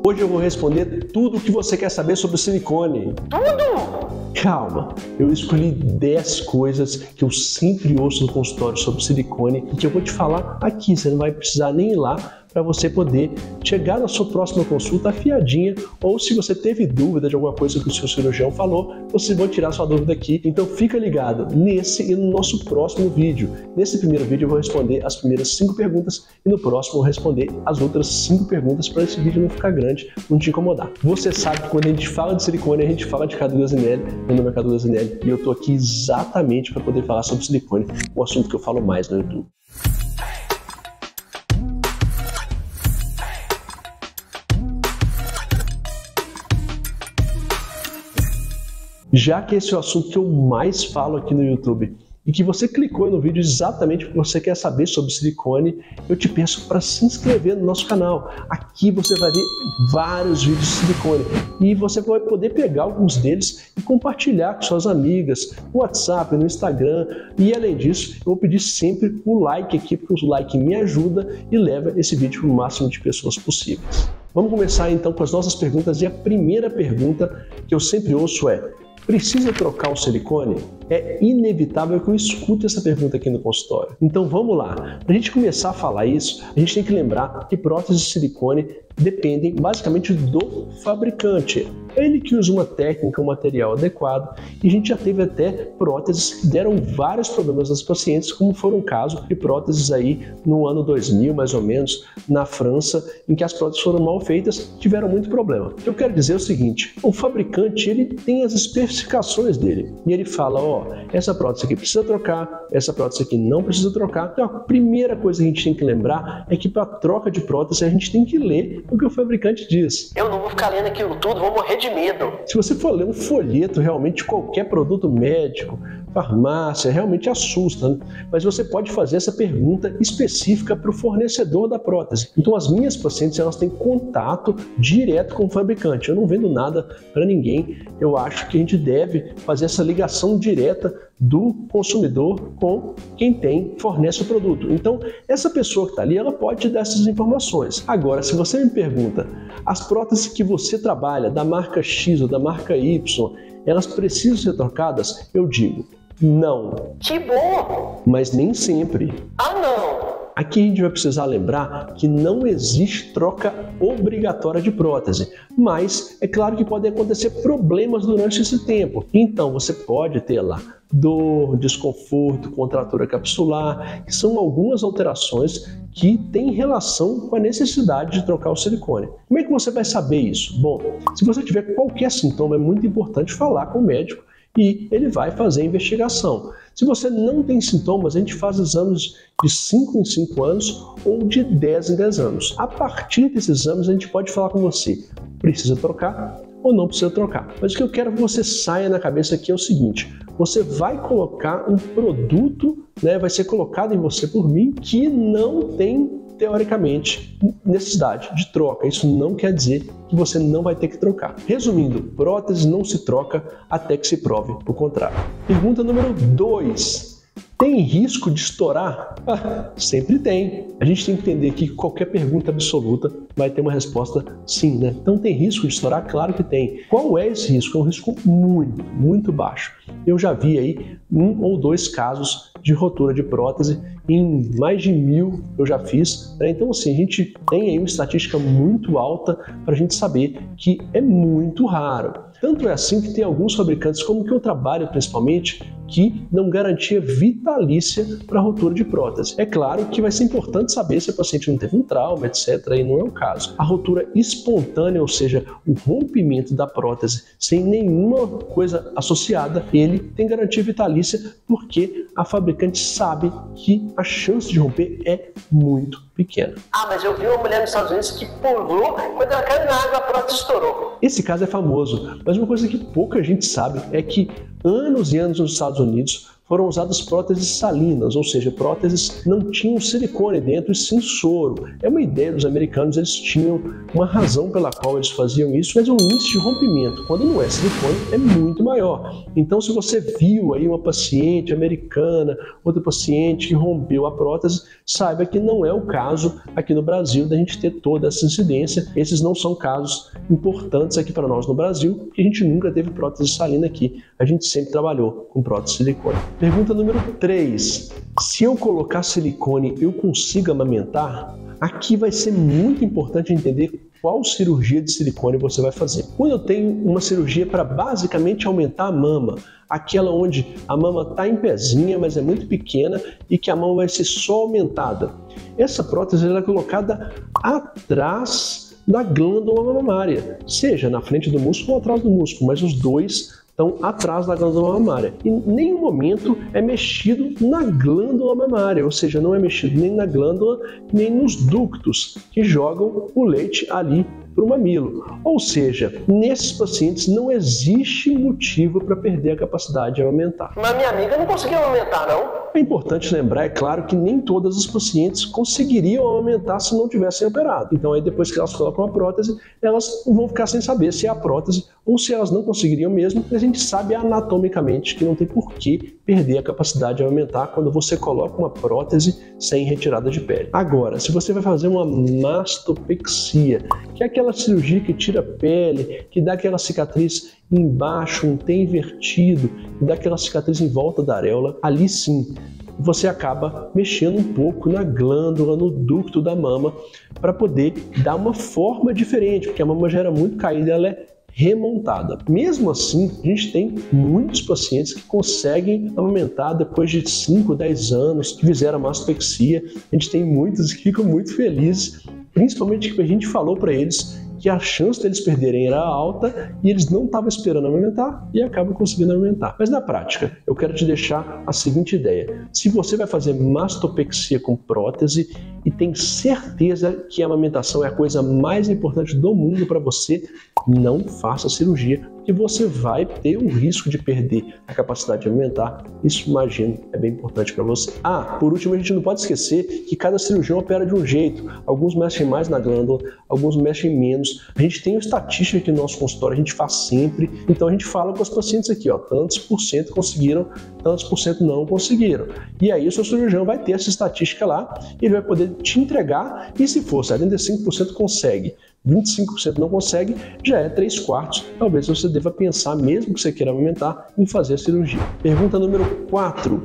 Hoje eu vou responder tudo o que você quer saber sobre silicone. Tudo? Calma, eu escolhi 10 coisas que eu sempre ouço no consultório sobre silicone e que eu vou te falar aqui. Você não vai precisar nem ir lá para você poder chegar na sua próxima consulta afiadinha, ou se você teve dúvida de alguma coisa que o seu cirurgião falou, vocês vão tirar sua dúvida aqui. Então fica ligado nesse e no nosso próximo vídeo. Nesse primeiro vídeo eu vou responder as primeiras 5 perguntas e no próximo eu vou responder as outras 5 perguntas para esse vídeo não ficar grande, não te incomodar. Você sabe que quando a gente fala de silicone, a gente fala de Cadu Gazinelli. Meu nome é Cadu Gazinelli e eu tô aqui exatamente para poder falar sobre silicone, um assunto que eu falo mais no YouTube. Já que esse é o assunto que eu mais falo aqui no YouTube e que você clicou no vídeo exatamente porque você quer saber sobre silicone, eu te peço para se inscrever no nosso canal. Aqui você vai ver vários vídeos de silicone e você vai poder pegar alguns deles e compartilhar com suas amigas no WhatsApp, no Instagram. E além disso, eu vou pedir sempre o like aqui, porque o like me ajuda e leva esse vídeo para o máximo de pessoas possíveis. Vamos começar então com as nossas perguntas e a primeira pergunta que eu sempre ouço é: precisa trocar o silicone? É inevitável que eu escute essa pergunta aqui no consultório. Então vamos lá. Para a gente começar a falar isso, a gente tem que lembrar que próteses de silicone dependem basicamente do fabricante. É ele que usa uma técnica, um material adequado, e a gente já teve até próteses que deram vários problemas aos pacientes, como foram o caso de próteses aí no ano 2000, mais ou menos, na França, em que as próteses foram mal feitas e tiveram muito problema. Eu quero dizer o seguinte: o fabricante ele tem as especificações dele, e ele fala, ó, essa prótese aqui precisa trocar, essa prótese aqui não precisa trocar. Então a primeira coisa que a gente tem que lembrar é que para troca de prótese a gente tem que ler o que o fabricante diz. Eu não vou ficar lendo aquilo tudo, vou morrer de medo. Se você for ler um folheto realmente de qualquer produto médico, farmácia, realmente assusta, né? Mas você pode fazer essa pergunta específica para o fornecedor da prótese. Então as minhas pacientes, elas têm contato direto com o fabricante. Eu não vendo nada para ninguém. Eu acho que a gente deve fazer essa ligação direta do consumidor com quem fornece o produto. Então essa pessoa que está ali, ela pode te dar essas informações. Agora, se você me pergunta, as próteses que você trabalha, da marca X ou da marca Y, elas precisam ser trocadas? Eu digo, não. Que bom! Mas nem sempre. Ah, não! Aqui a gente vai precisar lembrar que não existe troca obrigatória de prótese, mas é claro que podem acontecer problemas durante esse tempo. Então você pode ter lá dor, desconforto, contratura capsular, que são algumas alterações que têm relação com a necessidade de trocar o silicone. Como é que você vai saber isso? Bom, se você tiver qualquer sintoma, é muito importante falar com o médico e ele vai fazer a investigação. Se você não tem sintomas, a gente faz exames de 5 em 5 anos ou de 10 em 10 anos. A partir desses exames, a gente pode falar com você, precisa trocar ou não precisa trocar. Mas o que eu quero que você saia na cabeça aqui é o seguinte: você vai colocar um produto, né, vai ser colocado em você por mim, que não tem, teoricamente, necessidade de troca. Isso não quer dizer que você não vai ter que trocar. Resumindo, prótese não se troca até que se prove o contrário. Pergunta número 2. Tem risco de estourar? Sempre tem. A gente tem que entender que qualquer pergunta absoluta vai ter uma resposta sim, né? Então tem risco de estourar? Claro que tem. Qual é esse risco? É um risco muito, muito baixo. Eu já vi aí 1 ou 2 casos de rotura de prótese, em mais de 1000 eu já fiz, né? Então assim, a gente tem aí uma estatística muito alta para a gente saber que é muito raro. Tanto é assim que tem alguns fabricantes, como que eu trabalho principalmente, que dão garantia vitalícia para rotura de prótese. É claro que vai ser importante saber se a paciente não teve um trauma, etc. E não é o caso. A rotura espontânea, ou seja, o rompimento da prótese sem nenhuma coisa associada, ele tem garantia vitalícia porque a fabricante sabe que a chance de romper é muito pequena. Ah, mas eu vi uma mulher nos Estados Unidos que pulou, quando ela caiu na água, a prótese estourou. Esse caso é famoso, mas uma coisa que pouca gente sabe é que anos e anos nos Estados Unidos foram usadas próteses salinas, ou seja, próteses não tinham silicone dentro e sim soro. É uma ideia dos americanos, eles tinham uma razão pela qual eles faziam isso, mas o índice de rompimento, quando não é silicone, é muito maior. Então, se você viu aí uma paciente americana, outra paciente que rompeu a prótese, saiba que não é o caso aqui no Brasil da gente ter toda essa incidência. Esses não são casos importantes aqui para nós no Brasil, porque a gente nunca teve prótese salina aqui. A gente sempre trabalhou com prótese silicone. Pergunta número 3. Se eu colocar silicone, eu consigo amamentar? Aqui vai ser muito importante entender qual cirurgia de silicone você vai fazer. Quando eu tenho uma cirurgia para basicamente aumentar a mama, aquela onde a mama está em pezinha, mas é muito pequena e que a mama vai ser só aumentada, essa prótese ela é colocada atrás da glândula mamária, seja na frente do músculo ou atrás do músculo, mas os dois estão atrás da glândula mamária. E em nenhum momento é mexido na glândula mamária, ou seja, não é mexido nem na glândula, nem nos ductos que jogam o leite ali para o mamilo. Ou seja, nesses pacientes não existe motivo para perder a capacidade de amamentar. Mas minha amiga não conseguiu amamentar, não? É importante lembrar, é claro, que nem todas as pacientes conseguiriam amamentar se não tivessem operado. Então, aí depois que elas colocam a prótese, elas vão ficar sem saber se é a prótese ou se elas não conseguiriam mesmo. A gente sabe anatomicamente que não tem por que perder a capacidade de amamentar quando você coloca uma prótese sem retirada de pele. Agora, se você vai fazer uma mastopexia, que é aquela cirurgia que tira a pele, que dá aquela cicatriz embaixo, um T invertido, que dá aquela cicatriz em volta da areola, ali sim você acaba mexendo um pouco na glândula, no ducto da mama, para poder dar uma forma diferente, porque a mama já era muito caída, ela é remontada. Mesmo assim, a gente tem muitos pacientes que conseguem amamentar depois de 5, 10 anos, que fizeram mastopexia. A gente tem muitos que ficam muito felizes, principalmente que a gente falou para eles que a chance deles perderem era alta e eles não estavam esperando amamentar e acabam conseguindo amamentar. Mas na prática, eu quero te deixar a seguinte ideia. Se você vai fazer mastopexia com prótese e tem certeza que a amamentação é a coisa mais importante do mundo para você, não faça cirurgia, porque você vai ter o risco de perder a capacidade de amamentar. Isso, imagino, é bem importante para você. Por último, a gente não pode esquecer que cada cirurgião opera de um jeito. Alguns mexem mais na glândula, alguns mexem menos. A gente tem uma estatística aqui no nosso consultório, a gente faz sempre. Então a gente fala com os pacientes aqui, tantos por cento conseguiram, tantos por cento não conseguiram. E aí o seu cirurgião vai ter essa estatística lá, ele vai poder te entregar, e se for 75% consegue, 25% não consegue, já é 3/4. Talvez você deva pensar, mesmo que você queira amamentar, em fazer a cirurgia. Pergunta número 4.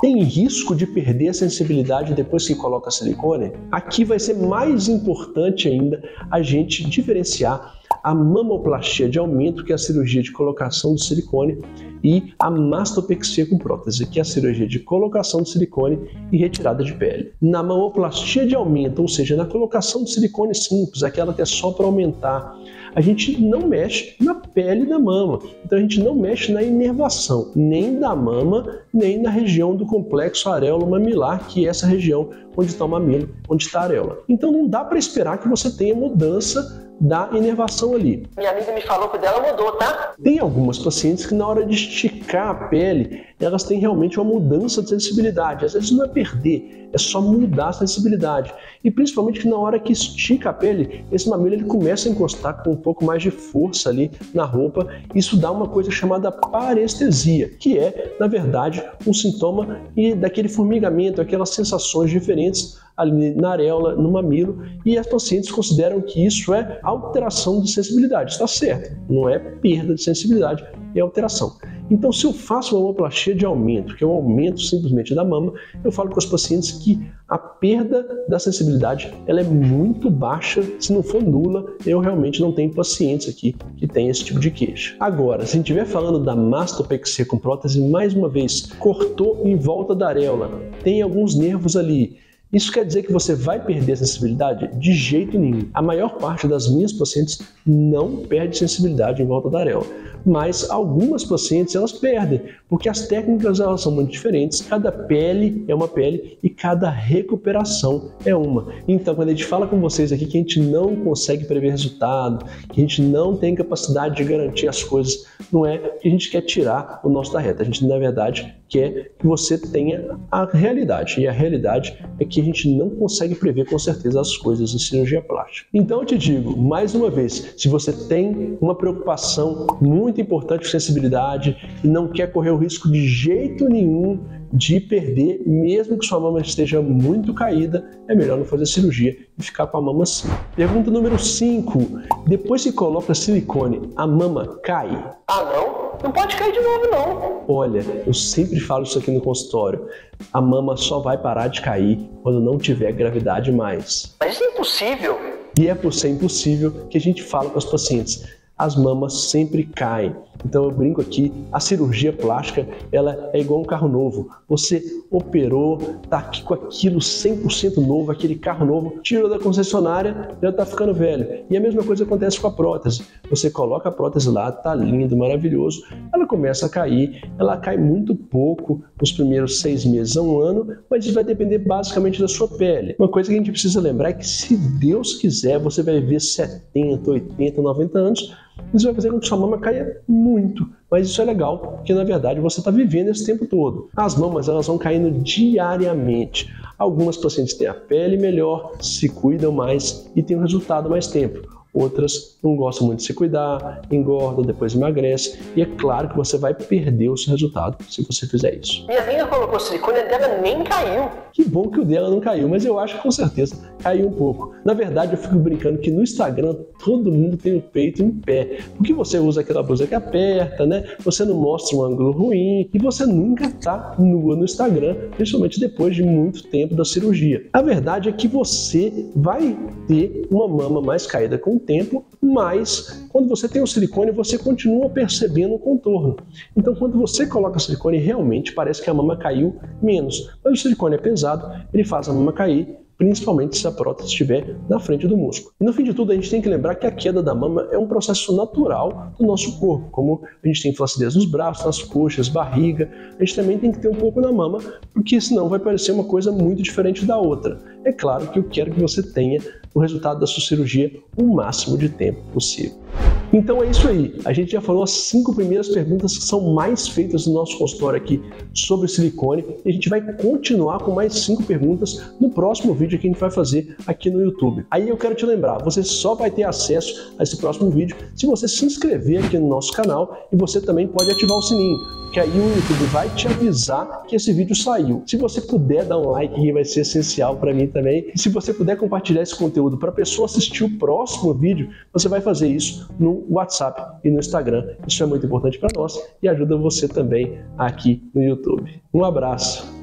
Tem risco de perder a sensibilidade depois que coloca silicone? Aqui vai ser mais importante ainda a gente diferenciar a mamoplastia de aumento, que é a cirurgia de colocação de silicone, e a mastopexia com prótese, que é a cirurgia de colocação de silicone e retirada de pele. Na mamoplastia de aumento, ou seja, na colocação de silicone simples, aquela que é só para aumentar, a gente não mexe na pele da mama. Então a gente não mexe na inervação, nem da mama, nem na região do complexo areolo-mamilar, que é essa região onde está o mamilo, onde está a areola. Então não dá para esperar que você tenha mudança da inervação ali. Minha amiga me falou que o dela mudou, tá? Tem algumas pacientes que na hora de esticar a pele, elas têm realmente uma mudança de sensibilidade. Às vezes não é perder, é só mudar a sensibilidade. E principalmente que na hora que estica a pele, esse mamilo ele começa a encostar com um pouco mais de força ali na roupa. Isso dá uma coisa chamada parestesia, que é, na verdade, um sintoma daquele formigamento, aquelas sensações diferentes ali na areola, no mamilo, e as pacientes consideram que isso é alteração de sensibilidade. Está certo, não é perda de sensibilidade, é alteração. Então, se eu faço uma mamoplastia de aumento, que é um aumento simplesmente da mama, eu falo com os pacientes que a perda da sensibilidade ela é muito baixa, se não for nula, eu realmente não tenho pacientes aqui que têm esse tipo de queixa. Agora, se a gente estiver falando da mastopexia com prótese, mais uma vez, cortou em volta da areola, tem alguns nervos ali, Isso quer dizer que você vai perder a sensibilidade? De jeito nenhum. A maior parte das minhas pacientes não perde sensibilidade em volta da areola, mas algumas pacientes elas perdem, porque as técnicas elas são muito diferentes, cada pele é uma pele e cada recuperação é uma. Então, quando a gente fala com vocês aqui que a gente não consegue prever resultado, que a gente não tem capacidade de garantir as coisas, não é que a gente quer tirar o nosso da reta, a gente na verdade quer que você tenha a realidade, e a realidade é que a gente não consegue prever com certeza as coisas em cirurgia plástica. Então eu te digo, mais uma vez, se você tem uma preocupação muito importante com sensibilidade e não quer correr o risco de jeito nenhum de perder, mesmo que sua mama esteja muito caída, é melhor não fazer cirurgia e ficar com a mama assim. Pergunta número 5. Depois que coloca silicone, a mama cai? Ah, não? Não pode cair de novo, não. Olha, eu sempre falo isso aqui no consultório. A mama só vai parar de cair quando não tiver gravidade mais. Mas isso é impossível. E é por ser impossível que a gente fala com os pacientes. As mamas sempre caem. Então eu brinco aqui, a cirurgia plástica ela é igual um carro novo. Você operou, tá aqui com aquilo 100% novo, aquele carro novo, tirou da concessionária, já tá ficando velho. E a mesma coisa acontece com a prótese. Você coloca a prótese lá, tá lindo, maravilhoso, ela começa a cair, ela cai muito pouco nos primeiros 6 meses a 1 ano, mas isso vai depender basicamente da sua pele. Uma coisa que a gente precisa lembrar é que se Deus quiser, você vai viver 70, 80, 90 anos, isso vai fazer com que sua mama caia muito, mas isso é legal, porque na verdade você está vivendo esse tempo todo. As mamas elas vão caindo diariamente. Algumas pacientes têm a pele melhor, se cuidam mais e têm um resultado mais tempo. Outras não gostam muito de se cuidar, engordam, depois emagrece. E é claro que você vai perder o seu resultado se você fizer isso. Minha amiga colocou silicone e dela nem caiu. Que bom que o dela não caiu, mas eu acho que com certeza caiu um pouco. Na verdade, eu fico brincando que no Instagram todo mundo tem o peito em pé. Porque você usa aquela blusa que aperta, né? Você não mostra um ângulo ruim e você nunca tá nua no Instagram, principalmente depois de muito tempo da cirurgia. A verdade é que você vai ter uma mama mais caída com o tempo, mas quando você tem o silicone, você continua percebendo o contorno. Então, quando você coloca silicone, realmente parece que a mama caiu menos. Mas o silicone é pesado, ele faz a mama cair, principalmente se a prótese estiver na frente do músculo. E no fim de tudo, a gente tem que lembrar que a queda da mama é um processo natural do nosso corpo. Como a gente tem flacidez nos braços, nas coxas, barriga, a gente também tem que ter um pouco na mama, porque senão vai parecer uma coisa muito diferente da outra. É claro que eu quero que você tenha o resultado da sua cirurgia o máximo de tempo possível. Então é isso aí, a gente já falou as 5 primeiras perguntas que são mais feitas no nosso consultório aqui sobre silicone e a gente vai continuar com mais 5 perguntas no próximo vídeo que a gente vai fazer aqui no YouTube. Aí eu quero te lembrar, você só vai ter acesso a esse próximo vídeo se você se inscrever aqui no nosso canal e você também pode ativar o sininho, que aí o YouTube vai te avisar que esse vídeo saiu. Se você puder dar um like, que vai ser essencial para mim também, e se você puder compartilhar esse conteúdo para a pessoa assistir o próximo vídeo, você vai fazer isso no WhatsApp e no Instagram. Isso é muito importante para nós e ajuda você também aqui no YouTube. Um abraço!